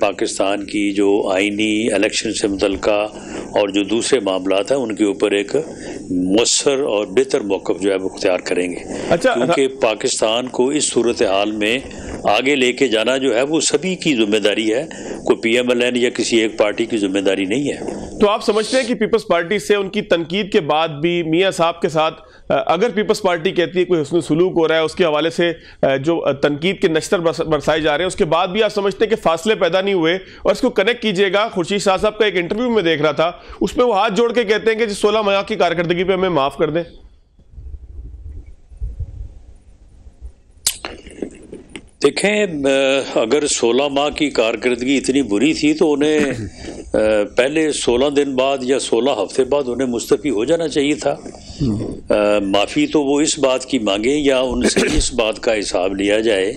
پاکستان کی جو آئینی الیکشن سے متعلقہ اور جو دوسرے معاملات ہیں ان کے اوپر ایک مؤثر اور بہتر موقف جو ہے وہ اختیار کریں گے. کیونکہ پاکستان کو اس صورتحال میں آگے لے کے جانا جو ہے وہ سبھی کی ذمہ داری ہے, کوئی پی ایم ایل این یا کسی ایک پارٹی کی ذمہ داری نہیں ہے. تو آپ سمجھتے ہیں کہ پیپلز پارٹی سے ان کی تنقید کے بعد بھی میاں صاحب کے ساتھ اگر پیپلز پارٹی کہتی ہے کوئی حسن سلوک ہو رہا ہے, اس کے حوالے سے جو تنقید کے نشتر برسائے جا رہے ہیں, اس کے بعد بھی آپ سمجھتے ہیں کہ فاصلے پیدا نہیں ہوئے؟ اور اس کو کنیکٹ کیجئے گا, خورشید شاہ صاحب کا ایک انٹرویو میں دیکھ رہا تھا, اس میں وہ ہاتھ جوڑ کے کہتے ہیں کہ 16 ماہ کی کارکردگی پہ ہمیں معاف کر دیں. دیکھیں, اگر 16 ماہ کی کارکردگی اتنی بری تھی تو انہیں پہلے 16 دن بعد یا 16 ہفتے بعد انہیں مستعفی ہو جانا چاہیے تھا. معافی تو وہ اس بات کی مانگیں یا ان سے اس بات کا حساب لیا جائے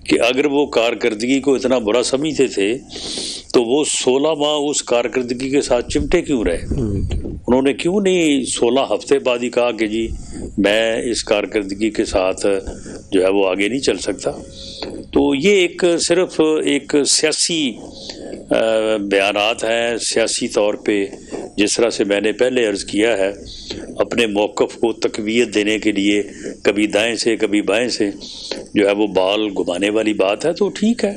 کہ اگر وہ کارکردگی کو اتنا برا سمجھتے تھے تو وہ 16 ماہ اس کارکردگی کے ساتھ چمٹے کیوں رہے؟ انہوں نے کیوں نہیں 16 ہفتے بعد ہی کہا کہ جی میں اس کارکردگی کے ساتھ جو ہے وہ آگے نہیں چل سکتا؟ تو یہ ایک صرف ایک سیاسی بیانات ہیں, سیاسی طور پہ جس طرح سے میں نے پہلے عرض کیا ہے, اپنے موقف کو تقویت دینے کے لیے کبھی دائیں سے کبھی بائیں سے جو ہے وہ بال گھمانے والی بات ہے. تو ٹھیک ہے,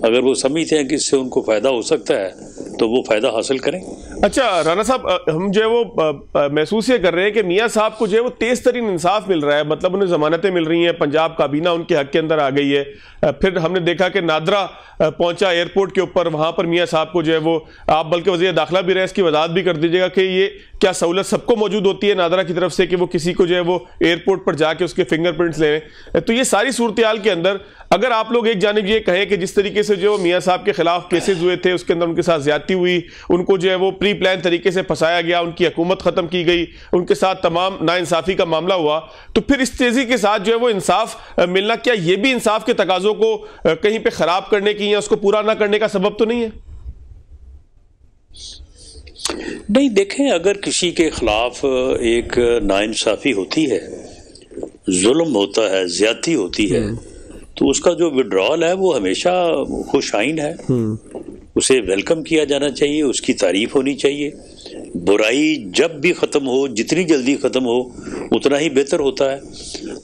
اگر وہ سمجھتے ہیں کہ اس سے ان کو فائدہ ہو سکتا ہے تو وہ فائدہ حاصل کریں. اچھا رانا صاحب, ہم جو ہے وہ محسوس یہ کر رہے ہیں کہ میاں صاحب کو جو ہے وہ تیز ترین انصاف مل رہا ہے, مطلب انہیں ضمانتیں مل رہی ہیں, پنجاب کابینہ ان کے حق کے اندر آ گئی ہے. پھر ہم نے دیکھا کہ نادرا پہنچا ایئرپورٹ کے اوپر, وہاں پر میاں صاحب کو جو ہے وہ, آپ بلکہ وزیر داخلہ بھی رہے, اس کی وضاحت بھی کر دیجیے گا کہ یہ کیا سہولت سب کو موجود ہوتی ہے نادرا کی طرف سے کہ وہ کسی کو جو ہے وہ ایئرپورٹ پر جا کے اس کے فنگر پرنٹس لے لیں؟ تو یہ ساری صورتحال کے اندر اگر آپ لوگ ایک جانب یہ کہیں کہ جس طریقے سے جو میاں صاحب کے خلاف کیسز ہوئے تھے, اس کے اندر ان کے ساتھ زیادتی ہوئی, ان کو جو ہے وہ پری پلان طریقے سے پھنسایا گیا, ان کی حکومت ختم کی گئی, ان کے ساتھ تمام ناانصافی کا معاملہ ہوا, تو پھر اس تیزی کے ساتھ جو ہے وہ انصاف ملنا, کیا یہ بھی انصاف کے تقاضوں کو کہیں پہ خراب کرنے کی یا اس کو پورا نہ کرنے کا سبب تو نہیں ہے؟ نہیں, دیکھیں, اگر کسی کے خلاف ایک ناانصافی ہوتی ہے, ظلم ہوتا ہے, زیادتی ہوتی ہے, تو اس کا جو وڈرال ہے وہ ہمیشہ خوش آئین ہے, اسے ویلکم کیا جانا چاہیے, اس کی تعریف ہونی چاہیے. برائی جب بھی ختم ہو, جتنی جلدی ختم ہو اتنا ہی بہتر ہوتا ہے.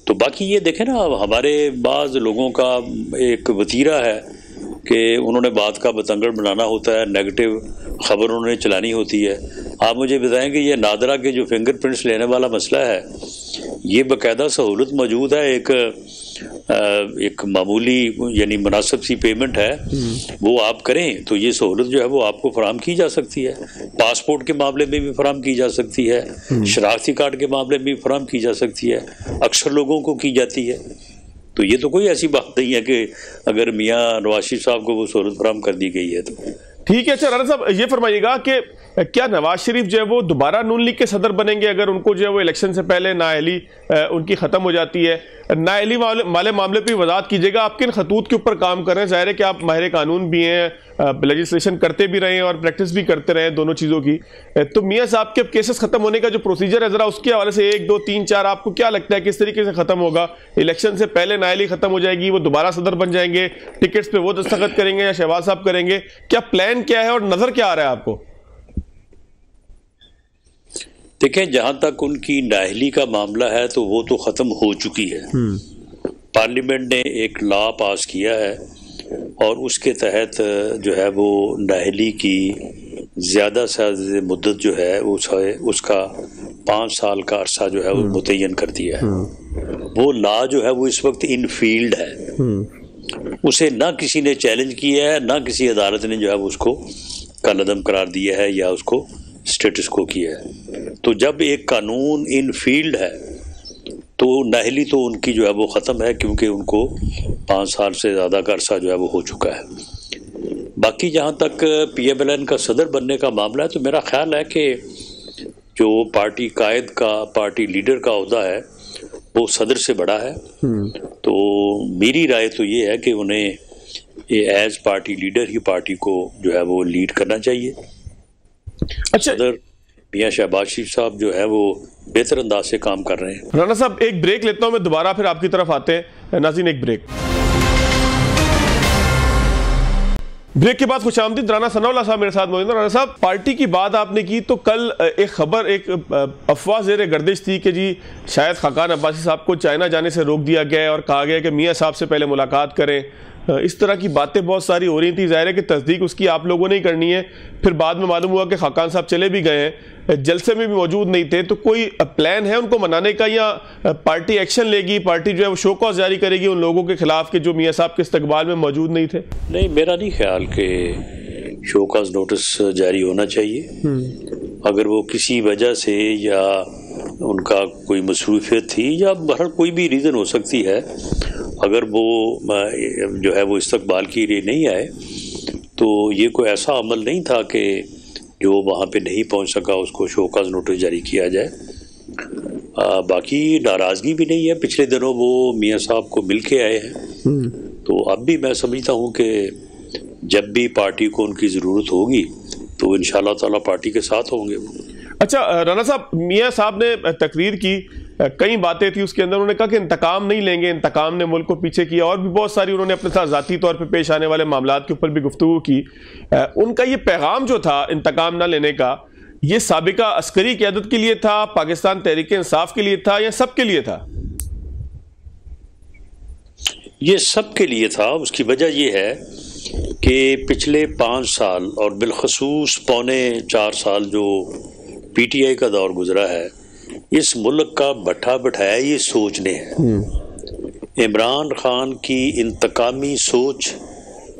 تو باقی یہ دیکھیں نا, ہمارے بعض لوگوں کا ایک وتیرہ ہے کہ انہوں نے بات کا بتنگڑ بنانا ہوتا ہے, نیگیٹو خبر انہوں نے چلانی ہوتی ہے. آپ مجھے بتائیں کہ یہ نادرا کے جو فنگر پرنٹس لینے والا مسئلہ ہے, یہ باقاعدہ سہولت موجود ہے, ایک معمولی یعنی مناسب سی پیمنٹ ہے, وہ آپ کریں تو یہ سہولت جو ہے وہ آپ کو فراہم کی جا سکتی ہے. پاسپورٹ کے معاملے میں بھی فراہم کی جا سکتی ہے, شناختی کارڈ کے معاملے میں بھی فراہم کی جا سکتی ہے, اکثر لوگوں کو کی جاتی ہے. تو یہ تو کوئی ایسی بات نہیں ہے کہ اگر میاں نواز شریف صاحب کو وہ سہولت فراہم کر دی گئی ہے تو ٹھیک ہے. اچھا رانا صاحب, یہ فرمائیے گا کہ کیا نواز شریف جو ہے وہ دوبارہ نون لیگ کے صدر بنیں گے اگر ان کو جو ہے وہ الیکشن سے پہلے نااہلی ان کی ختم ہو جاتی ہے؟ نااہلی والے معاملے پہ وضاحت کیجیے گا, آپ کن خطوط کے اوپر کام کر رہے ہیں؟ ظاہر ہے کہ آپ ماہر قانون بھی ہیں, لیجسلیشن کرتے بھی رہے ہیں اور پریکٹس بھی کرتے رہے ہیں دونوں چیزوں کی. تو میاں صاحب کے اب کیسز ختم ہونے کا جو پروسیجر ہے, ذرا اس کے حوالے سے 1 2 3 4 آپ کو کیا لگتا ہے کس طریقے سے ختم ہوگا؟ الیکشن سے پہلے نااہلی ختم ہو جائے گی, وہ دوبارہ صدر بن جائیں گے, ٹکٹس پہ وہ دستخط کریں گے یا شہباز صاحب کریں گے؟ کیا پلان کیا ہے اور نظر کیا آ رہا ہے آپ کو؟ دیکھیں, جہاں تک ان کی نااہلی کا معاملہ ہے تو وہ تو ختم ہو چکی ہے. پارلیمنٹ نے ایک لا پاس کیا ہے اور اس کے تحت جو ہے وہ نااہلی کی زیادہ سے زیادہ مدت جو ہے اس کا 5 سال کا عرصہ جو ہے وہ متعین کر دیا ہے. وہ لا جو ہے وہ اس وقت ان فیلڈ ہے, اسے نہ کسی نے چیلنج کیا ہے, نہ کسی عدالت نے جو ہے وہ اس کو کالعدم قرار دیا ہے یا اس کو اسٹیٹس کو کیا ہے. تو جب ایک قانون ان فیلڈ ہے تو نااہلی تو ان کی جو ہے وہ ختم ہے, کیونکہ ان کو 5 سال سے زیادہ کا عرصہ جو ہے وہ ہو چکا ہے. باقی جہاں تک پی ایم ایل این کا صدر بننے کا معاملہ ہے تو میرا خیال ہے کہ جو پارٹی قائد کا, پارٹی لیڈر کا عہدہ ہے وہ صدر سے بڑا ہے. تو میری رائے تو یہ ہے کہ انہیں as party leader he party کو جو ہے وہ لیڈ کرنا چاہیے. صدر میاں شہباز شریف صاحب جو ہے وہ بہتر انداز سے کام کر رہے ہیں. رانا صاحب ایک بریک لیتا ہوں, میں دوبارہ پھر آپ کی طرف آتے ہیں. ناظرین ایک بریک. بریک کے بعد خوش آمدید، رانا ثناء اللہ صاحب میرے ساتھ موجود ہیں۔ رانا صاحب، پارٹی کی بات آپ نے کی تو کل ایک خبر، ایک افواہ زیر گردش تھی کہ جی شاید خاقان عباسی صاحب کو چائنا جانے سے روک دیا گیا ہے اور کہا گیا کہ میاں صاحب سے پہلے ملاقات کریں۔ اس طرح کی باتیں بہت ساری ہو رہی تھی، ظاہر ہے کہ تصدیق اس کی آپ لوگوں نے ہی کرنی ہے۔ پھر بعد میں معلوم ہوا کہ خاقان صاحب چلے بھی گئے ہیں، جلسے میں بھی موجود نہیں تھے، تو کوئی پلان ہے ان کو منانے کا یا پارٹی ایکشن لے گی؟ پارٹی جو ہے وہ شو کاز جاری کرے گی ان لوگوں کے خلاف کہ جو میاں صاحب کے استقبال میں موجود نہیں تھے؟ نہیں، میرا نہیں خیال کہ شو کاز نوٹس جاری ہونا چاہیے۔ اگر وہ کسی وجہ سے یا ان کا کوئی مصروفیت تھی یا بہرحال کوئی بھی ریزن ہو سکتی ہے، اگر وہ جو ہے وہ استقبال کے لیے نہیں آئے تو یہ کوئی ایسا عمل نہیں تھا کہ جو وہاں پہ نہیں پہنچ سکا اس کو شو کاز نوٹس جاری کیا جائے۔ باقی ناراضگی بھی نہیں ہے، پچھلے دنوں وہ میاں صاحب کو مل کے آئے ہیں، تو اب بھی میں سمجھتا ہوں کہ جب بھی پارٹی کو ان کی ضرورت ہوگی تو انشاءاللہ تعالیٰ پارٹی کے ساتھ ہوں گے۔ اچھا رانا صاحب، میاں صاحب نے تقریر کی، کئی باتیں تھی اس کے اندر، انہوں نے کہا کہ انتقام نہیں لیں گے، انتقام نے ملک کو پیچھے کیا، اور بھی بہت ساری انہوں نے اپنے ساتھ ذاتی طور پہ پیش آنے والے معاملات کے اوپر بھی گفتگو کی۔ ان کا یہ پیغام جو تھا انتقام نہ لینے کا، یہ سابقہ عسکری قیادت کے لیے تھا، پاکستان تحریک انصاف کے لیے تھا، یا سب کے لیے تھا؟ یہ سب کے لیے تھا۔ اس کی وجہ یہ ہے کہ پچھلے 5 سال اور بالخصوص پونے 4 سال جو پی ٹی آئی کا دور گزرا ہے، اس ملک کا بٹھا بٹھایا یہ سوچنے ہے۔ عمران خان کی انتقامی سوچ،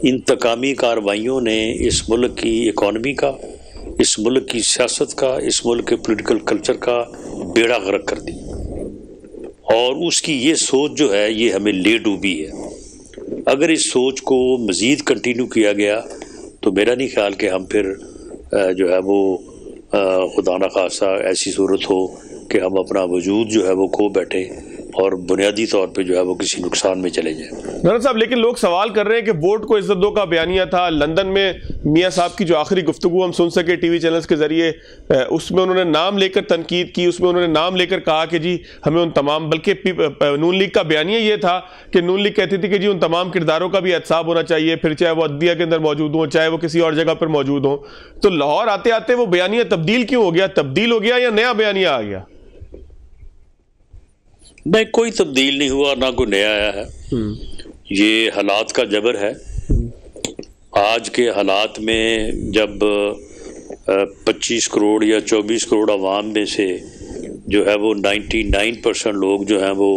انتقامی کارروائیوں نے اس ملک کی اکانومی کا، اس ملک کی سیاست کا، اس ملک کے پولیٹیکل کلچر کا بیڑا غرق کر دی، اور اس کی یہ سوچ جو ہے یہ ہمیں لے ڈوبی ہے۔ اگر اس سوچ کو مزید کنٹینیو کیا گیا تو میرا نہیں خیال کہ ہم پھر جو ہے وہ خدا نخواستہ ایسی صورت ہو کہ ہم اپنا وجود جو ہے وہ کھو بیٹھے اور بنیادی طور پہ جو ہے وہ کسی نقصان میں چلے جائیں۔ رانا صاحب، لیکن لوگ سوال کر رہے ہیں کہ ووٹ کو عزت دو کا بیانیہ تھا لندن میں، میاں صاحب کی جو آخری گفتگو ہم سن سکے ٹی وی چینلز کے ذریعے، اس میں انہوں نے نام لے کر تنقید کی، اس میں انہوں نے نام لے کر کہا کہ جی ہمیں ان تمام، بلکہ نون لیگ کا بیانیہ یہ تھا کہ نون لیگ کہتی تھی کہ جی ان تمام کرداروں کا بھی احتساب ہونا چاہیے، پھر چاہے وہ عدلیہ کے اندر موجود ہوں، چاہے وہ کسی اور جگہ پر موجود ہوں۔ تو لاہور آتے آتے وہ بیانیہ تبدیل کیوں ہو گیا؟ تبدیل ہو گیا یا نیا بیانیہ آ گیا؟ نہیں، کوئی تبدیل نہیں ہوا، نہ کوئی نیا آیا ہے۔ یہ حالات کا جبر ہے۔ آج کے حالات میں جب 25 کروڑ یا 24 کروڑ عوام میں سے جو ہے وہ 99% لوگ جو ہیں وہ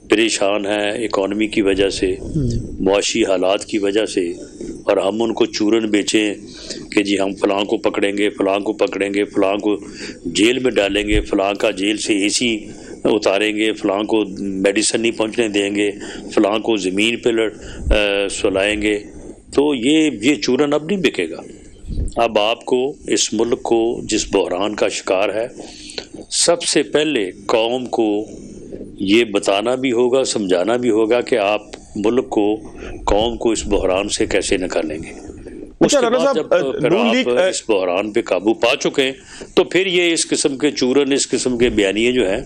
پریشان ہیں اکانومی کی وجہ سے، معاشی حالات کی وجہ سے، اور ہم ان کو چورن بیچیں کہ جی ہم فلاں کو پکڑیں گے، فلاں کو پکڑیں گے، فلاں کو جیل میں ڈالیں گے، فلاں کا جیل سے اے سی اتاریں گے، فلاں کو میڈیسن نہیں پہنچنے دیں گے، فلاں کو زمین پہ سلائیں گے، تو یہ چورن اب نہیں بکے گا۔ اب آپ کو اس ملک کو جس بحران کا شکار ہے، سب سے پہلے قوم کو یہ بتانا بھی ہوگا، سمجھانا بھی ہوگا کہ آپ ملک کو، قوم کو اس بحران سے کیسے نکالیں گے۔ اس کے بعد جب پھر آپ اس بحران پہ قابو پا چکے ہیں تو پھر یہ اس قسم کے چورن، اس قسم کے بیانیے جو ہیں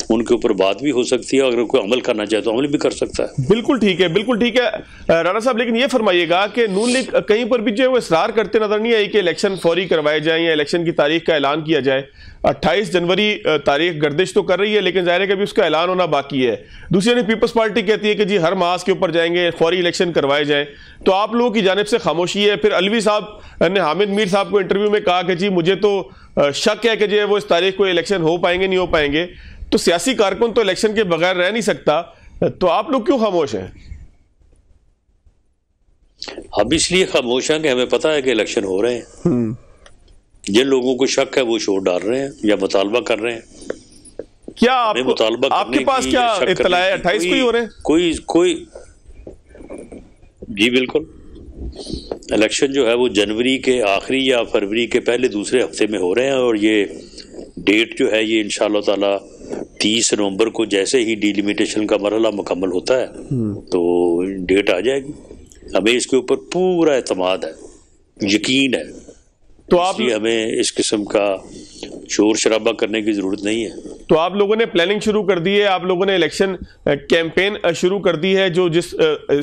ان کے اوپر بات بھی ہو سکتی ہے، اگر کوئی عمل کرنا چاہے تو عمل بھی کر سکتا ہے۔ بالکل ٹھیک ہے، بالکل ٹھیک ہے رانا صاحب، لیکن یہ فرمائیے گا کہ نون لیگ کہیں پر بھی جو ہے وہ اصرار کرتے نظر نہیں آئی کہ الیکشن فوری کروائے جائیں یا الیکشن کی تاریخ کا اعلان کیا جائے۔ 28 جنوری تاریخ گردش تو کر رہی ہے، لیکن ظاہر ہے کہ ابھی اس کا اعلان ہونا باقی ہے۔ دوسری نے پیپلز پارٹی کہتی ہے کہ جی ہر محاذ کے اوپر جائیں گے، فوری الیکشن کروائے جائیں، تو آپ لوگوں کی جانب سے خاموشی ہے۔ پھر علوی صاحب نے حامد میر صاحب کو انٹرویو میں کہا کہ جی مجھے تو شک ہے کہ جو وہ اس تاریخ کو الیکشن ہو پائیں گے نہیں ہو پائیں گے، تو سیاسی کارکن تو الیکشن کے بغیر رہ نہیں سکتا، تو آپ لوگ کیوں خاموش ہیں؟ ہم اس لیے خاموش ہیں کہ ہمیں پتہ ہے کہ الیکشن ہو رہے ہیں۔ جن لوگوں کو شک ہے وہ شور ڈال رہے ہیں یا مطالبہ کر رہے ہیں۔ کیا آپ کے پاس کیا اطلاع ہے 28 کو ہی ہو رہے ہیں؟ کوئی جی بالکل، الیکشن جو ہے وہ جنوری کے آخری یا فروری کے پہلے دوسرے ہفتے میں ہو رہے ہیں، اور یہ ڈیٹ جو ہے یہ انشاءاللہ تعالی 30 نومبر کو جیسے ہی ڈیلیمیٹیشن کا مرحلہ مکمل ہوتا ہے تو ڈیٹ آ جائے گی۔ ہمیں اس کے اوپر پورا اعتماد ہے، یقین ہے، تو اس لیے ہمیں اس قسم کا شور شرابہ کرنے کی ضرورت نہیں ہے۔ تو آپ لوگوں نے پلاننگ شروع کر دی ہے, آپ لوگوں نے الیکشن کیمپین شروع کر دی ہے جو جس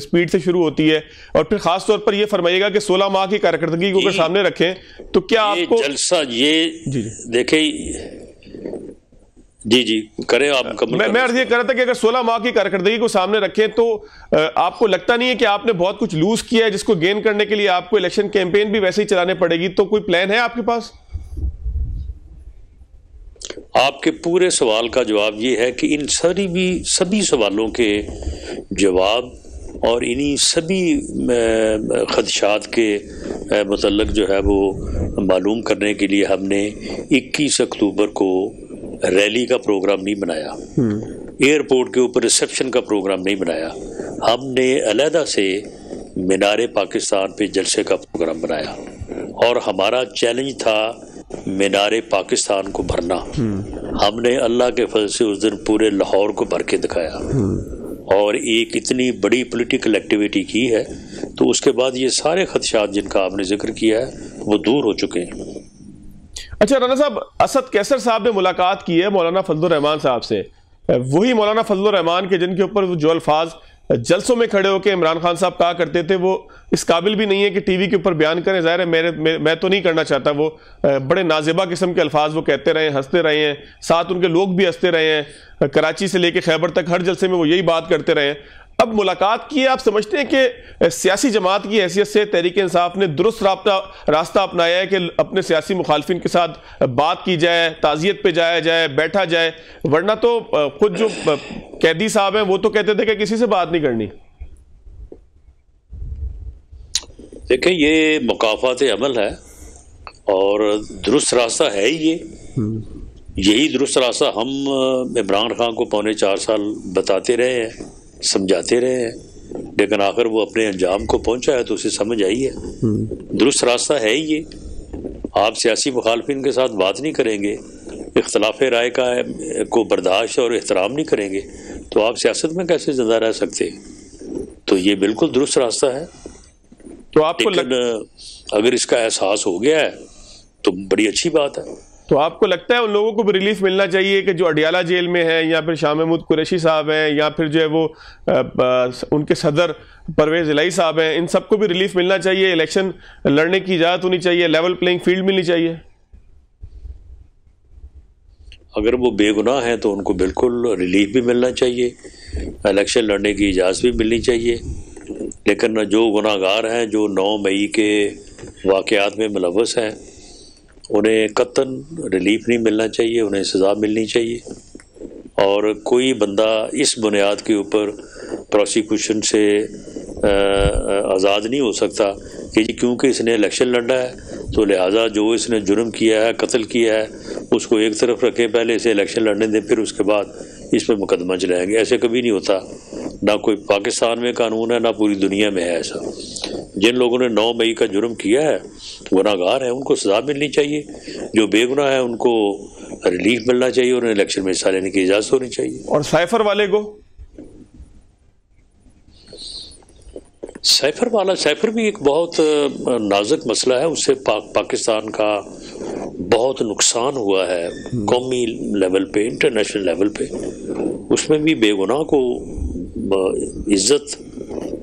سپیڈ سے شروع ہوتی ہے, اور پھر خاص طور پر یہ فرمائیے گا کہ 16 ماہ کی کارکردگی کو اگر سامنے رکھیں تو کیا آپ کو جلسہ یہ دیکھیں جی کریں آپ. میں عرض یہ کر رہا تھا کہ اگر 16 ماہ کی کارکردگی کو سامنے رکھیں تو آپ کو لگتا نہیں ہے کہ آپ نے بہت کچھ لوز کیا ہے جس کو گین کرنے کے لیے آپ کو الیکشن کیمپین بھی ویسے ہی چلانے پڑے گی؟ تو کوئی پلان ہے آپ کے پاس؟ آپ کے پورے سوال کا جواب یہ ہے کہ ان سبھی سوالوں کے جواب اور انہی سبھی خدشات کے متعلق جو ہے وہ معلوم کرنے کے لیے ہم نے 21 اکتوبر کو ریلی کا پروگرام نہیں بنایا, ایئرپورٹ کے اوپر ریسیپشن کا پروگرام نہیں بنایا, ہم نے علیحدہ سے مینار پاکستان پہ جلسے کا پروگرام بنایا, اور ہمارا چیلنج تھا مینار پاکستان کو بھرنا. ہم نے اللہ کے فضل سے اس دن پورے لاہور کو بھر کے دکھایا, اور ایک اتنی بڑی پولیٹیکل ایکٹیویٹی کی ہے, تو اس کے بعد یہ سارے خدشات جن کا آپ نے ذکر کیا ہے وہ دور ہو چکے ہیں. اچھا رانا صاحب, اسد کیسر صاحب نے ملاقات کی ہے مولانا فضل الرحمان صاحب سے, وہی مولانا فضل الرحمان کے جن کے اوپر جو الفاظ جلسوں میں کھڑے ہو کے عمران خان صاحب کہا کرتے تھے وہ اس قابل بھی نہیں ہے کہ ٹی وی کے اوپر بیان کریں. ظاہر ہے میں تو نہیں کرنا چاہتا, وہ بڑے نازیبا قسم کے الفاظ وہ کہتے رہے ہیں, ہنستے رہے ہیں, ساتھ ان کے لوگ بھی ہنستے رہے ہیں, کراچی سے لے کے خیبر تک ہر جلسے میں وہ یہی بات کرتے رہے ہیں. اب ملاقات کی ہے, آپ سمجھتے ہیں کہ سیاسی جماعت کی حیثیت سے تحریک انصاف نے درست راستہ اپنایا ہے کہ اپنے سیاسی مخالفین کے ساتھ بات کی جائے, تعزیت پہ جایا جائے, بیٹھا جائے؟ ورنہ تو خود جو قیدی صاحب ہیں وہ تو کہتے تھے کہ کسی سے بات نہیں کرنی. دیکھیں یہ مکافات عمل ہے اور درست راستہ ہے ہی, یہی درست راستہ ہم عمران خان کو 4.25 سال بتاتے رہے ہیں, سمجھاتے رہے ہیں, لیکن آخر وہ اپنے انجام کو پہنچا ہے تو اسے سمجھ آئی ہے. درست راستہ ہے ہی یہ. آپ سیاسی مخالفین کے ساتھ بات نہیں کریں گے, اختلاف رائے کو برداشت اور احترام نہیں کریں گے, تو آپ سیاست میں کیسے زندہ رہ سکتے؟ تو یہ بالکل درست راستہ ہے. تو آپ کو لیکن اگر اس کا احساس ہو گیا ہے تو بڑی اچھی بات ہے. تو آپ کو لگتا ہے ان لوگوں کو بھی ریلیف ملنا چاہیے کہ جو اڈیالہ جیل میں ہیں, یا پھر شاہ محمود قریشی صاحب ہیں, یا پھر جو ہے وہ ان کے صدر پرویز الہی صاحب ہیں, ان سب کو بھی ریلیف ملنا چاہیے, الیکشن لڑنے کی اجازت ہونی چاہیے, لیول پلینگ فیلڈ ملنی چاہیے؟ اگر وہ بے گناہ ہیں تو ان کو بالکل ریلیف بھی ملنا چاہیے, الیکشن لڑنے کی اجازت بھی ملنی چاہیے. لیکن جو گناہ گار ہیں, جو 9 مئی کے واقعات میں ملوث ہیں, انہیں قطعاً ریلیف نہیں ملنا چاہیے, انہیں سزا ملنی چاہیے. اور کوئی بندہ اس بنیاد کے اوپر پروسیکیوشن سے آزاد نہیں ہو سکتا کہ جی کیونکہ اس نے الیکشن لڑنا ہے تو لہٰذا جو اس نے جرم کیا ہے, قتل کیا ہے, اس کو ایک طرف رکھے, پہلے اسے الیکشن لڑنے دیں, پھر اس کے بعد اس پہ مقدمہ چلائیں گے. ایسے کبھی نہیں ہوتا, نہ کوئی پاکستان میں قانون ہے, نہ پوری دنیا میں ہے ایسا. جن لوگوں نے 9 مئی کا جرم کیا ہے, گناہ گار ہیں, ان کو سزا ملنی چاہیے. جو بے گناہ ہیں ان کو ریلیف ملنا چاہیے, اور انہیں الیکشن میں حصہ لینے کی اجازت ہونی چاہیے. اور سائفر والے کو؟ سائفر بھی ایک بہت نازک مسئلہ ہے. اس سے پاکستان کا بہت نقصان ہوا ہے قومی لیول پہ, انٹرنیشنل لیول پہ. اس میں بھی بے گناہ کو عزت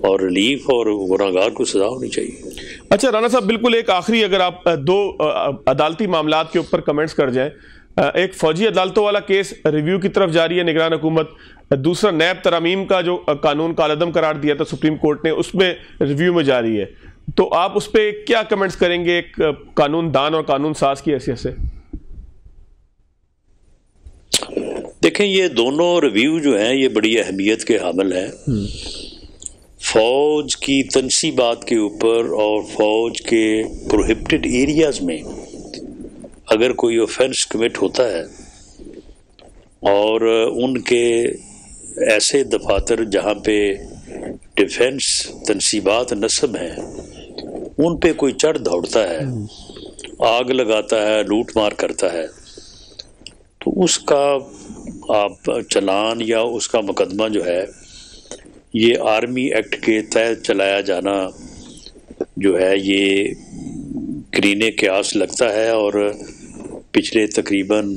اور ریلیف اور گناہ گار کو سزا ہونی چاہیے. اچھا رانا صاحب, بالکل ایک آخری, اگر آپ 2 عدالتی معاملات کے اوپر کمنٹس کر جائیں. ایک فوجی عدالتوں والا کیس ریویو کی طرف جاری ہے نگران حکومت, دوسرا نیب ترامیم کا جو قانون کالعدم قرار دیا تھا سپریم کورٹ نے, اس میں ریویو میں جاری ہے. تو آپ اس پہ کیا کمنٹس کریں گے ایک قانون دان اور قانون ساز کی حیثیت سے؟ دیکھیں یہ دونوں ریویو جو ہیں یہ بڑی اہمیت کے حامل ہیں. فوج کی تنصیبات کے اوپر اور فوج کے پروہیبٹڈ ایریاز میں اگر کوئی اوفینس کمٹ ہوتا ہے اور ان کے ایسے دفاتر جہاں پہ ڈیفنس تنصیبات نصب ہیں ان پہ کوئی چڑھ دوڑتا ہے, آگ لگاتا ہے, لوٹ مار کرتا ہے, تو اس کا آپ چلان یا اس کا مقدمہ جو ہے یہ آرمی ایکٹ کے تحت چلایا جانا جو ہے یہ قرین قیاس لگتا ہے. اور پچھلے تقریباً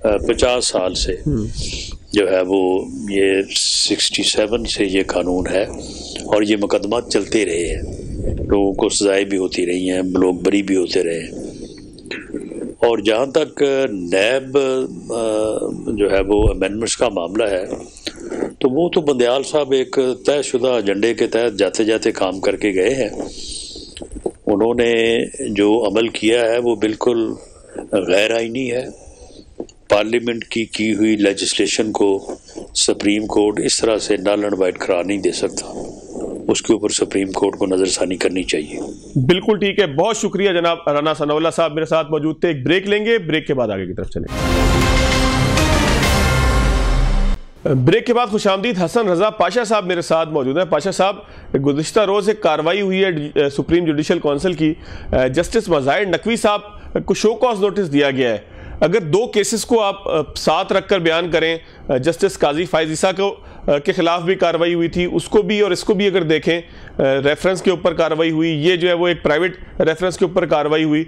50 سال سے جو ہے وہ یہ 67 سے یہ قانون ہے اور یہ مقدمات چلتے رہے ہیں، لوگوں کو سزائیں بھی ہوتی رہی ہیں، لوگ بری بھی ہوتے رہے ہیں۔ اور جہاں تک نیب جو ہے وہ امینڈمنٹس کا معاملہ ہے تو وہ تو بندیال صاحب ایک طے شدہ ایجنڈے کے تحت جاتے جاتے کام کر کے گئے ہیں۔ انہوں نے جو عمل کیا ہے وہ بالکل غیر آئینی ہے۔ پارلیمنٹ کی ہوئی لیجسلیشن کو سپریم کورٹ اس طرح سے نل اینڈ وائٹ قرار نہیں دے سکتا، اس کے اوپر سپریم کورٹ کو نظر ثانی کرنی چاہیے۔ بالکل ٹھیک ہے، بہت شکریہ جناب رانا ثناء اللہ صاحب میرے ساتھ موجود تھے۔ ایک بریک لیں گے، بریک کے بعد آگے کی طرف چلیں گے۔ بریک کے بعد خوش آمدید، حسن رضا پاشا صاحب میرے ساتھ موجود ہیں۔ پاشا صاحب، گزشتہ روز ایک کارروائی ہوئی ہے سپریم جوڈیشل کونسل کی، جسٹس مظاہر نقوی صاحب کو شو کاز نوٹس دیا گیا ہے۔ اگر دو کیسز کو آپ ساتھ رکھ کر بیان کریں، جسٹس قاضی فائز عیسیٰ کے خلاف بھی کارروائی ہوئی تھی، اس کو بھی اور اس کو بھی اگر دیکھیں، ریفرنس کے اوپر کارروائی ہوئی، یہ جو ہے وہ ایک پرائیویٹ ریفرنس کے اوپر کارروائی ہوئی،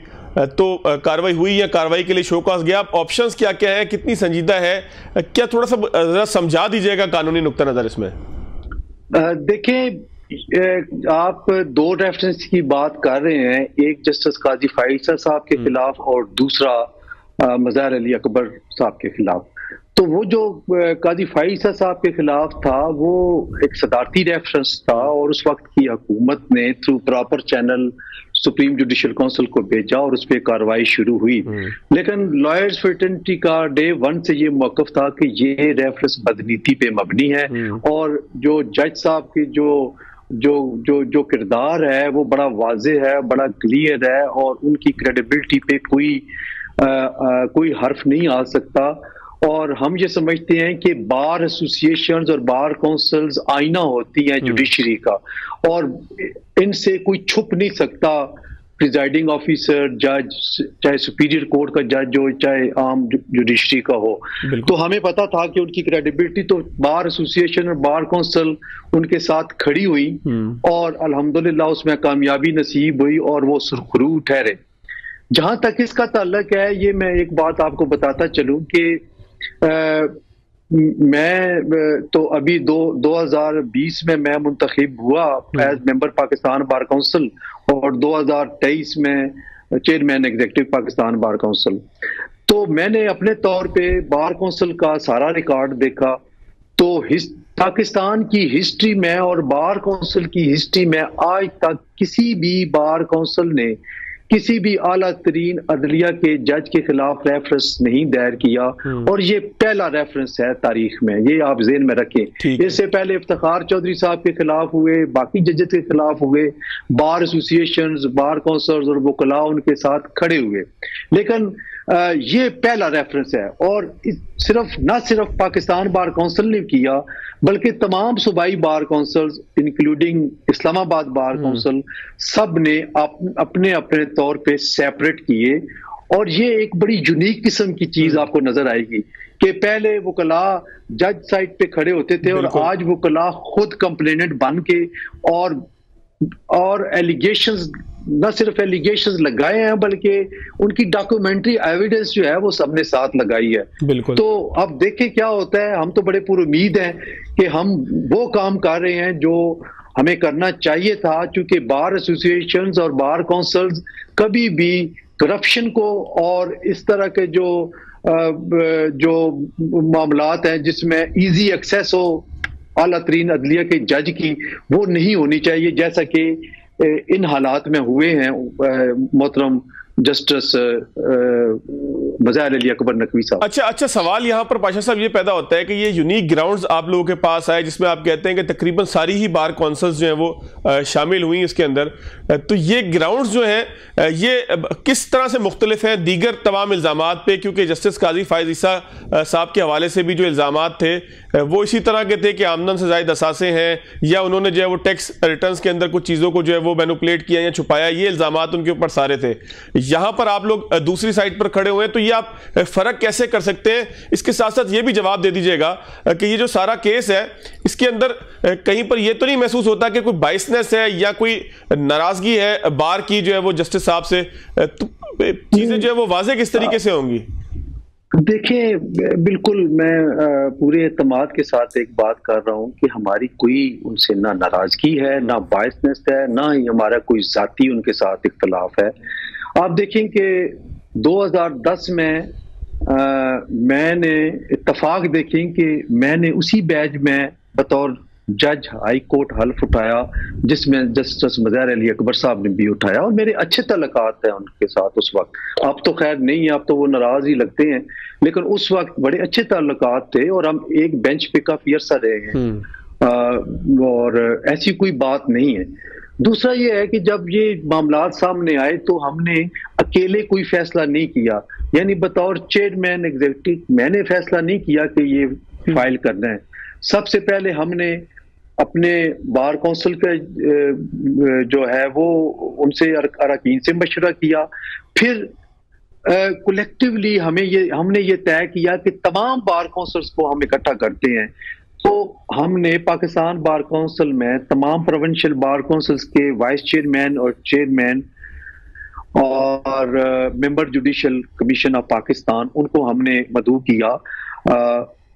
تو کارروائی ہوئی یا کارروائی کے لیے شو کاز گیا، آپشنز کیا کیا ہیں، کتنی سنجیدہ ہے، کیا تھوڑا سا ذرا سمجھا دیجئے گا قانونی نقطہ نظر اس میں؟ دیکھیں، آپ دو ریفرنس کی بات کر رہے ہیں، ایک جسٹس قاضی فائز عیسیٰ صاحب کے خلاف اور دوسرا مظاہر علی اکبر صاحب کے خلاف۔ تو وہ جو قاضی فائز عیسیٰ صاحب کے خلاف تھا وہ ایک صدارتی ریفرنس تھا، اور اس وقت کی حکومت نے through proper channel supreme judicial council کو بھیجا اور اس پہ کارروائی شروع ہوئی۔ لیکن لائرز فریٹرنٹی کا ڈے ون سے یہ موقف تھا کہ یہ ریفرنس بدنیتی پہ مبنی ہے، اور جو جج صاحب کی جو کردار ہے وہ بڑا واضح ہے، بڑا کلیئر ہے، اور ان کی کریڈیبلٹی پہ کوئی حرف نہیں آ سکتا۔ اور ہم یہ سمجھتے ہیں کہ بار ایسوسیشنز اور بار کونسلز آئینہ ہوتی ہیں جوڈیشری کا، اور ان سے کوئی چھپ نہیں سکتا، پریزائڈنگ آفیسر، جج، چاہے سپیریئر کورٹ کا جج ہو چاہے عام جوڈیشری کا ہو۔ تو ہمیں پتا تھا کہ ان کی کریڈیبلٹی تو بار ایسوسیشن اور بار کونسل ان کے ساتھ کھڑی ہوئی، اور الحمدللہ اس میں کامیابی نصیب ہوئی اور وہ سرخرو ٹھہرے۔ جہاں تک اس کا تعلق ہے، یہ میں ایک بات آپ کو بتاتا چلوں کہ میں تو ابھی 2020 میں منتخب ہوا as member Pakistan bar council, اور 2023 میں chairman executive Pakistan bar council. تو میں نے اپنے طور پہ بار کونسل کا سارا ریکارڈ دیکھا، تو پاکستان کی ہسٹری میں اور بار کونسل کی ہسٹری میں آج تک کسی بھی بار کونسل نے کسی بھی اعلیٰ ترین عدلیہ کے جج کے خلاف ریفرنس نہیں دائر کیا، اور یہ پہلا ریفرنس ہے تاریخ میں، یہ آپ ذہن میں رکھیں۔ اس سے پہلے افتخار چودھری صاحب کے خلاف ہوئے، باقی ججز کے خلاف ہوئے، بار ایسوسیشنز، بار کونسلز اور وکلاء ان کے ساتھ کھڑے ہوئے، لیکن یہ پہلا ریفرنس ہے۔ اور نہ صرف پاکستان بار کونسل نے کیا، بلکہ تمام صوبائی بار کونسلز انکلوڈنگ اسلام آباد بار کونسل، سب نے اپنے اپنے طور پہ سیپریٹ کیے۔ اور یہ ایک بڑی یونیک قسم کی چیز آپ کو نظر آئے گی کہ پہلے وکلاء جج سائٹ پہ کھڑے ہوتے تھے، اور آج وکلاء خود کمپلیننٹ بن کے اور ایلیگیشنز، نہ صرف ایلیگیشنز لگائے ہیں بلکہ ان کی ڈاکومنٹری ایویڈنس جو ہے وہ سب نے ساتھ لگائی ہے۔ تو اب دیکھیں کیا ہوتا ہے۔ ہم تو بڑے پر امید ہیں کہ ہم وہ کام کر رہے ہیں جو ہمیں کرنا چاہیے تھا، چونکہ بار ایسوسیشنز اور بار کونسلز کبھی بھی کرپشن کو اور اس طرح کے جو معاملات ہیں جس میں ایزی ایکسیس ہو اعلیٰ ترین عدلیہ کے جج کی، وہ نہیں ہونی چاہیے، جیسا کہ ان حالات میں ہوئے ہیں محترم جسٹس مظاہر علی اکبر نقوی صاحب۔ اچھا، سوال یہاں پر پاشا صاحب یہ پیدا ہوتا ہے کہ یہ یونیک گراؤنڈز آپ لوگوں کے پاس آئے جس میں آپ کہتے ہیں کہ تقریباً ساری ہی بار کونسلز جو ہیں وہ شامل ہوئی اس کے اندر، تو یہ گراؤنڈز جو ہیں یہ کس طرح سے مختلف ہیں دیگر تمام الزامات پہ؟ کیونکہ جسٹس قاضی فائز عیسیٰ صاحب کے حوالے سے بھی جو الزامات تھے وہ اسی طرح کے تھے کہ آمدن سے زائد اثاثے ہیں، یا انہوں نے جو ہے وہ ٹیکس ریٹرنز کے اندر کچھ چیزوں کو جو ہے وہ مینوپولیٹ کیا یا چھپایا، یہ الزامات ان کے اوپر سارے تھے۔ یہاں پر آپ لوگ دوسری سائٹ پر کھڑے ہوئے ہیں، تو یہ آپ فرق کیسے کر سکتے ہیں؟ اس کے ساتھ ساتھ یہ بھی جواب دے دیجئے گا کہ یہ جو سارا کیس ہے اس کے اندر کہیں پر یہ تو نہیں محسوس ہوتا کہ کوئی بائسنس ہے یا کوئی ناراضگی ہے بار کی جو ہے وہ جسٹس صاحب سے؟ چیزیں جو ہے وہ واضح کس طریقے سے ہوں گی؟ دیکھیں بالکل میں پورے اعتماد کے ساتھ ایک بات کر رہا ہوں کہ ہماری کوئی ان سے نہ ناراضگی ہے، نہ بائسنس ہے، نہ ہی ہمارا کوئی ذاتی ان کے ساتھ اختلاف ہے۔ آپ دیکھیں کہ 2010 میں میں نے اتفاق دیکھیں کہ میں نے اسی بیچ میں بطور جج ہائی کورٹ حلف اٹھایا جس میں جسٹس مظہر علی اکبر صاحب نے بھی اٹھایا، اور میرے اچھے تعلقات ہیں ان کے ساتھ اس وقت۔ اب تو خیر نہیں ہے، اب تو وہ ناراض ہی لگتے ہیں، لیکن اس وقت بڑے اچھے تعلقات تھے اور ہم ایک بینچ پہ کافی عرصہ رہے ہیں، اور ایسی کوئی بات نہیں ہے۔ دوسرا یہ ہے کہ جب یہ معاملات سامنے آئے تو ہم نے اکیلے کوئی فیصلہ نہیں کیا، یعنی بطور چیئرمین ایگزیکٹو میں نے فیصلہ نہیں کیا کہ یہ فائل کرنا ہے۔ سب سے پہلے ہم نے اپنے بار کونسل کے جو ہے وہ ان سے اراکین سے مشورہ کیا، پھر کولیکٹیولی ہم نے یہ طے کیا کہ تمام بار کونسلز کو ہم اکٹھا کرتے ہیں۔ تو ہم نے پاکستان بار کونسل میں تمام پروونشل بار کونسلز کے وائس چیئرمین اور چیئرمین اور ممبر جوڈیشل کمیشن آف پاکستان ان کو ہم نے مدعو کیا۔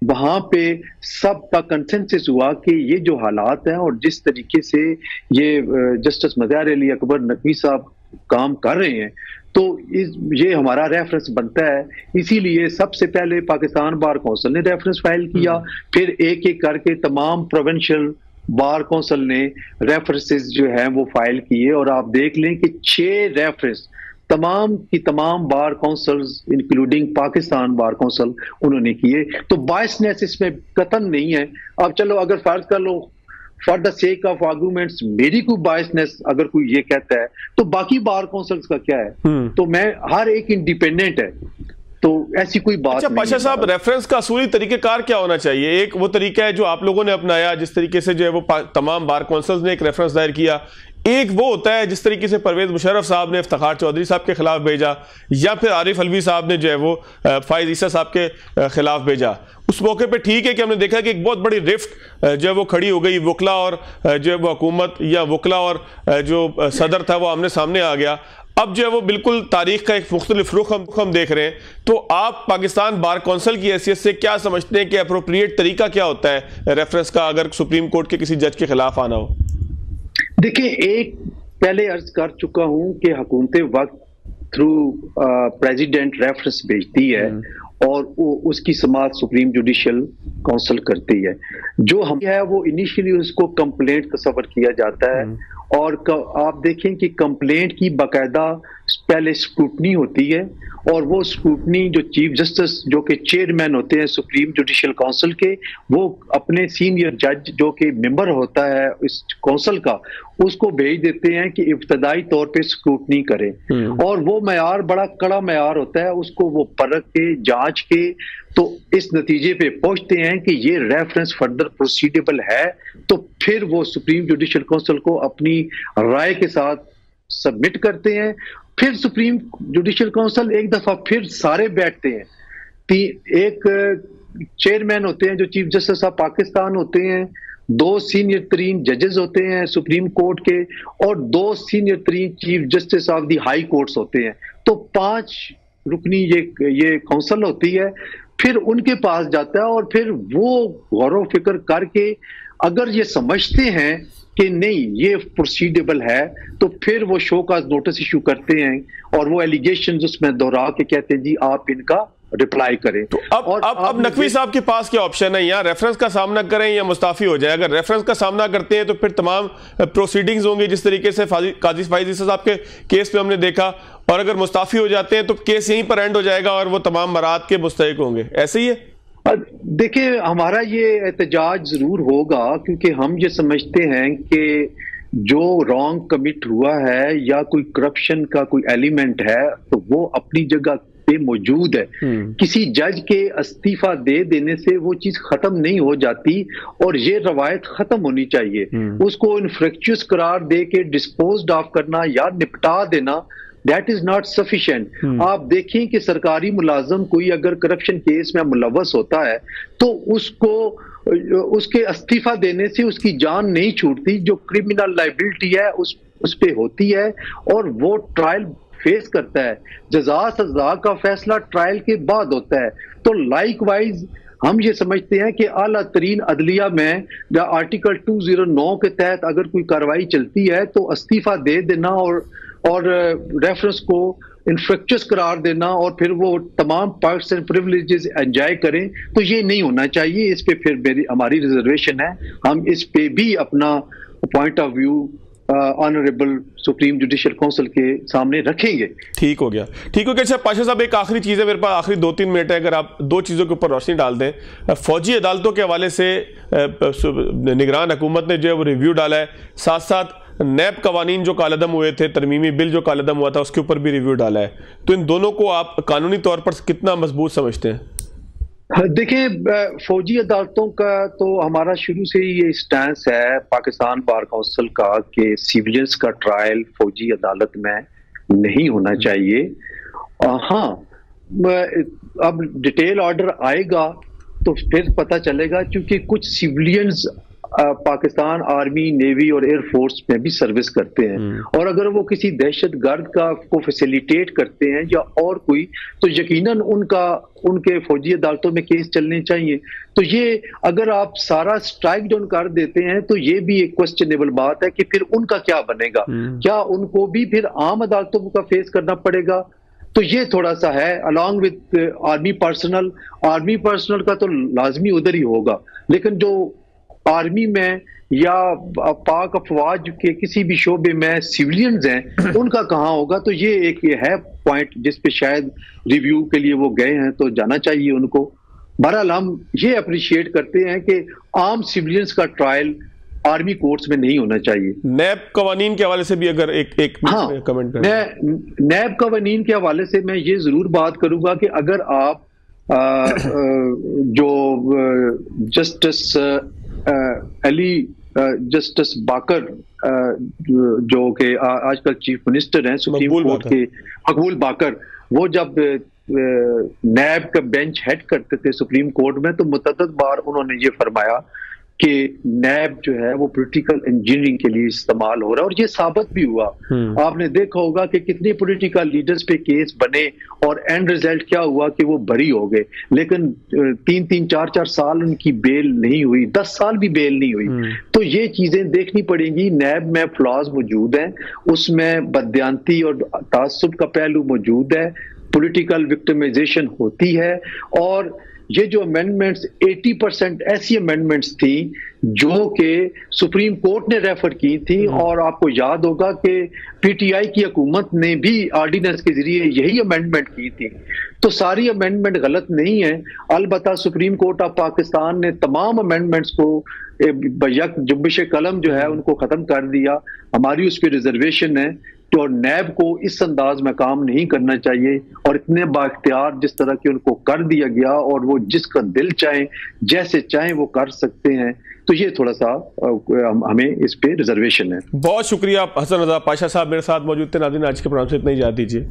وہاں پہ سب کا کنسنسس ہوا کہ یہ جو حالات ہیں اور جس طریقے سے یہ جسٹس مظہر علی اکبر نقوی صاحب کام کر رہے ہیں تو یہ ہمارا ریفرنس بنتا ہے۔ اسی لیے سب سے پہلے پاکستان بار کونسل نے ریفرنس فائل کیا، پھر ایک ایک کر کے تمام پروونشل بار کونسل نے ریفرنسز جو ہیں وہ فائل کیے، اور آپ دیکھ لیں کہ 6 ریفرنس تمام کی تمام bar councils including Pakistan bar council انہوں نے کیے۔ تو بائسنس اس میں قطعاً نہیں ہے۔ اب چلو اگر فرض کر لو for the sake of arguments میری کوئی بائسنس اگر کوئی یہ کہتا ہے تو باقی بار کونسلز کا کیا ہے؟ تو میں ہر ایک انڈیپینڈنٹ ہے، تو ایسی کوئی بات نہیں۔ پاشا صاحب، ریفرنس کا اصولی طریقہ کار کیا ہونا چاہیے؟ ایک وہ طریقہ ہے جو آپ لوگوں نے اپنایا، جس طریقے سے جو ہے وہ تمام بار کونسلز نے ایک ریفرنس دائر کیا۔ ایک وہ ہوتا ہے جس طریقے سے پرویز مشرف صاحب نے افتخار چودھری صاحب کے خلاف بھیجا، یا پھر عارف علوی صاحب نے جو ہے وہ فائز عیسیٰ صاحب کے خلاف بھیجا۔ اس موقع پہ ٹھیک ہے کہ ہم نے دیکھا کہ ایک بہت بڑی رفت جو ہے وہ کھڑی ہو گئی، وکلا اور جو ہے وہ حکومت یا وکلا اور جو صدر تھا وہ آمنے سامنے آ گیا۔ اب جو ہے وہ بالکل تاریخ کا ایک مختلف رخ ہم دیکھ رہے ہیں۔ تو آپ پاکستان بار کونسل کی حیثیت سے کیا سمجھتے ہیں کہ اپروپریٹ طریقہ کیا ہوتا ہے ریفرنس کا اگر سپریم کورٹ کے کسی جج کے خلاف آنا ہو؟ دیکھیں، ایک پہلے عرض کر چکا ہوں کہ حکومت وقت تھرو پریزیڈنٹ ریفرنس بھیجتی ہے اور اس کی سماعت سپریم جوڈیشل کونسل کرتی ہے۔ جو ہم ہے وہ انیشیلی اس کو کمپلینٹ تصور کیا جاتا ہے، اور آپ دیکھیں کہ کمپلینٹ کی باقاعدہ پہلے اسکروٹنی ہوتی ہے، اور وہ اسکروٹنی جو چیف جسٹس جو کہ چیئرمین ہوتے ہیں سپریم جوڈیشل کونسل کے، وہ اپنے سینئر جج جو کہ ممبر ہوتا ہے اس کونسل کا اس کو بھیج دیتے ہیں کہ ابتدائی طور پہ اسکروٹنی کرے، اور وہ معیار بڑا کڑا معیار ہوتا ہے، اس کو وہ پرکھ کے جانچ کے تو اس نتیجے پہ پہنچتے ہیں کہ یہ ریفرنس فردر پروسیڈیبل ہے، تو پھر وہ سپریم جوڈیشل کونسل کو اپنی رائے کے ساتھ سبمٹ کرتے ہیں۔ پھر سپریم جوڈیشل کونسل ایک دفعہ پھر سارے بیٹھتے ہیں، ایک چیئرمین ہوتے ہیں جو چیف جسٹس آف پاکستان ہوتے ہیں، 2 سینئر ترین ججز ہوتے ہیں سپریم کورٹ کے، اور 2 سینئر ترین chief justice of the high courts ہوتے ہیں۔ تو 5 رکنی یہ کونسل ہوتی ہے، پھر ان کے پاس جاتا ہے، اور پھر وہ غور و فکر کر کے اگر یہ سمجھتے ہیں کہ نہیں یہ پروسیڈیبل ہے تو پھر وہ شو کاز نوٹس ایشو کرتے ہیں، اور وہ ایلیگیشنز اس میں دہرا کے کہتے ہیں جی آپ ان کا رپلائی کریں۔ تو اب نقوی صاحب کے پاس کیا آپشن ہے؟ یا ریفرنس کا سامنا کریں یا مستعفی ہو جائے؟ اگر ریفرنس کا سامنا کرتے ہیں تو پھر تمام پروسیڈنگز ہوں گی جس طریقے سے قاضی فائز عیسیٰ صاحب کے کیس پہ ہم نے دیکھا، اور اگر مستعفی ہو جاتے ہیں تو کیس یہیں پر اینڈ ہو جائے گا اور وہ تمام مراد کے مستحق ہوں گے، ایسے ہی ہے؟ دیکھیں، ہمارا یہ احتجاج ضرور ہوگا کیونکہ ہم یہ سمجھتے ہیں کہ جو رانگ کمٹ ہوا ہے یا کوئی کرپشن کا کوئی ایلیمنٹ ہے تو وہ اپنی جگہ پہ موجود ہے۔ کسی جج کے استعفیٰ دے دینے سے وہ چیز ختم نہیں ہو جاتی، اور یہ روایت ختم ہونی چاہیے۔ اس کو انفریکچوس قرار دے کے ڈسپوزڈ آف کرنا یا نپٹا دینا That is not sufficient۔ آپ دیکھیں کہ سرکاری ملازم کوئی اگر کرپشن کیس میں ملوث ہوتا ہے تو اس کے استعفیٰ دینے سے اس کی جان نہیں چھوٹتی، جو کرمنل لائبلٹی ہے اس پہ ہوتی ہے، اور وہ ٹرائل فیس کرتا ہے. جزا سزا کا فیصلہ ٹرائل کے بعد ہوتا ہے. تو لائک وائز ہم یہ سمجھتے ہیں کہ اعلیٰ ترین عدلیہ میں آرٹیکل 209 کے تحت اگر کوئی کارروائی چلتی ہے تو استعفیٰ دے دینا اور ریفرنس کو انفریکچس قرار دینا اور پھر وہ تمام پرکس اینڈ پریولیجز انجوائے کریں، تو یہ نہیں ہونا چاہیے. اس پہ پھر ہماری ریزرویشن ہے. ہم اس پہ بھی اپنا point of view honourable supreme judicial council کے سامنے رکھیں گے. ٹھیک ہو گیا. اچھا پاشا صاحب، ایک آخری چیز ہے میرے پاس، آخری 2-3 منٹ ہے، اگر آپ 2 چیزوں کے اوپر روشنی ڈال دیں. فوجی عدالتوں کے حوالے سے نگران حکومت نے جو ہے وہ ریویو ڈالا ہے، ساتھ ساتھ نیب قوانین جو کالعدم ہوئے تھے، ترمیمی بل جو کالعدم ہوا تھا، اس کے اوپر بھی ریویو ڈالا ہے. تو ان دونوں کو آپ قانونی طور پر کتنا مضبوط سمجھتے ہیں؟ دیکھیں، فوجی عدالتوں کا تو ہمارا شروع سے ہی یہ سٹینس ہے پاکستان بار کونسل کا کہ سیویلینز کا ٹرائل فوجی عدالت میں نہیں ہونا چاہیے. ہاں، اب ڈیٹیل آرڈر آئے گا تو پھر پتہ چلے گا، کیونکہ کچھ سیویلینز پاکستان آرمی، نیوی اور ایئر فورس میں بھی سروس کرتے ہیں، اور اگر وہ کسی دہشت گرد کو فیسیلیٹیٹ کرتے ہیں یا اور کوئی، تو یقیناً ان کے فوجی عدالتوں میں کیس چلنے چاہیے. تو یہ اگر آپ سارا سٹرائک ڈاؤن کر دیتے ہیں تو یہ بھی ایک کوسچنیبل بات ہے کہ پھر ان کا کیا بنے گا. کیا ان کو بھی پھر عام عدالتوں کا فیس کرنا پڑے گا؟ تو یہ تھوڑا سا ہے. along with آرمی پرسنل کا تو لازمی ادھر ہی ہوگا، لیکن جو آرمی میں یا پاک افواج کے کسی بھی شعبے میں سیویلینز ہیں، ان کا کہاں ہوگا؟ تو یہ ایک ہے پوائنٹ جس پہ شاید ریویو کے لیے وہ گئے ہیں، تو جانا چاہیے ان کو. بہرحال ہم یہ اپریشیٹ کرتے ہیں کہ عام سیویلینز کا ٹرائل آرمی کورٹس میں نہیں ہونا چاہیے. نیب قوانین کے حوالے سے بھی اگر ایک کمنٹ کریں. نیب قوانین کے حوالے سے میں یہ ضرور بات کروں گا کہ اگر آپ جو جسٹس باکر جو کہ آج کل چیف منسٹر ہیں سپریم کورٹ کے، مقبول باکر، وہ جب نیب کا بینچ ہیڈ کرتے تھے سپریم کورٹ میں، تو متعدد بار انہوں نے یہ فرمایا کہ نیب جو ہے وہ پولیٹیکل انجینئرنگ کے لیے استعمال ہو رہا ہے، اور یہ ثابت بھی ہوا. آپ نے دیکھا ہوگا کہ کتنے پولیٹیکل لیڈرز پہ کیس بنے اور اینڈ ریزلٹ کیا ہوا کہ وہ بری ہو گئے، لیکن 3-4 سال ان کی بیل نہیں ہوئی، 10 سال بھی بیل نہیں ہوئی. تو یہ چیزیں دیکھنی پڑیں گی. نیب میں فلاز موجود ہیں، اس میں بددیانتی اور تعصب کا پہلو موجود ہے، پولیٹیکل وکٹمائزیشن ہوتی ہے، اور یہ جو امینڈمنٹس 80% ایسی امینڈمنٹس تھیں جو کہ سپریم کورٹ نے ریفر کی تھی، اور آپ کو یاد ہوگا کہ پی ٹی آئی کی حکومت نے بھی آرڈیننس کے ذریعے یہی امینڈمنٹ کی تھی. تو ساری امینڈمنٹ غلط نہیں ہے، البتہ سپریم کورٹ آف پاکستان نے تمام امینڈمنٹس کو یک جنبش قلم جو ہے ان کو ختم کر دیا. ہماری اس پہ ریزرویشن ہے، اور نیب کو اس انداز میں کام نہیں کرنا چاہیے، اور اتنے بااختیار جس طرح کہ ان کو کر دیا گیا، اور وہ جس کا دل چاہیں جیسے چاہیں وہ کر سکتے ہیں. تو یہ تھوڑا سا ہمیں اس پہ ریزرویشن ہے. بہت شکریہ حسن رضا پاشا صاحب میرے ساتھ موجود تھے. ناظرین، آج کے پروگرام سے اتنا ہی، اجازت دیجیے.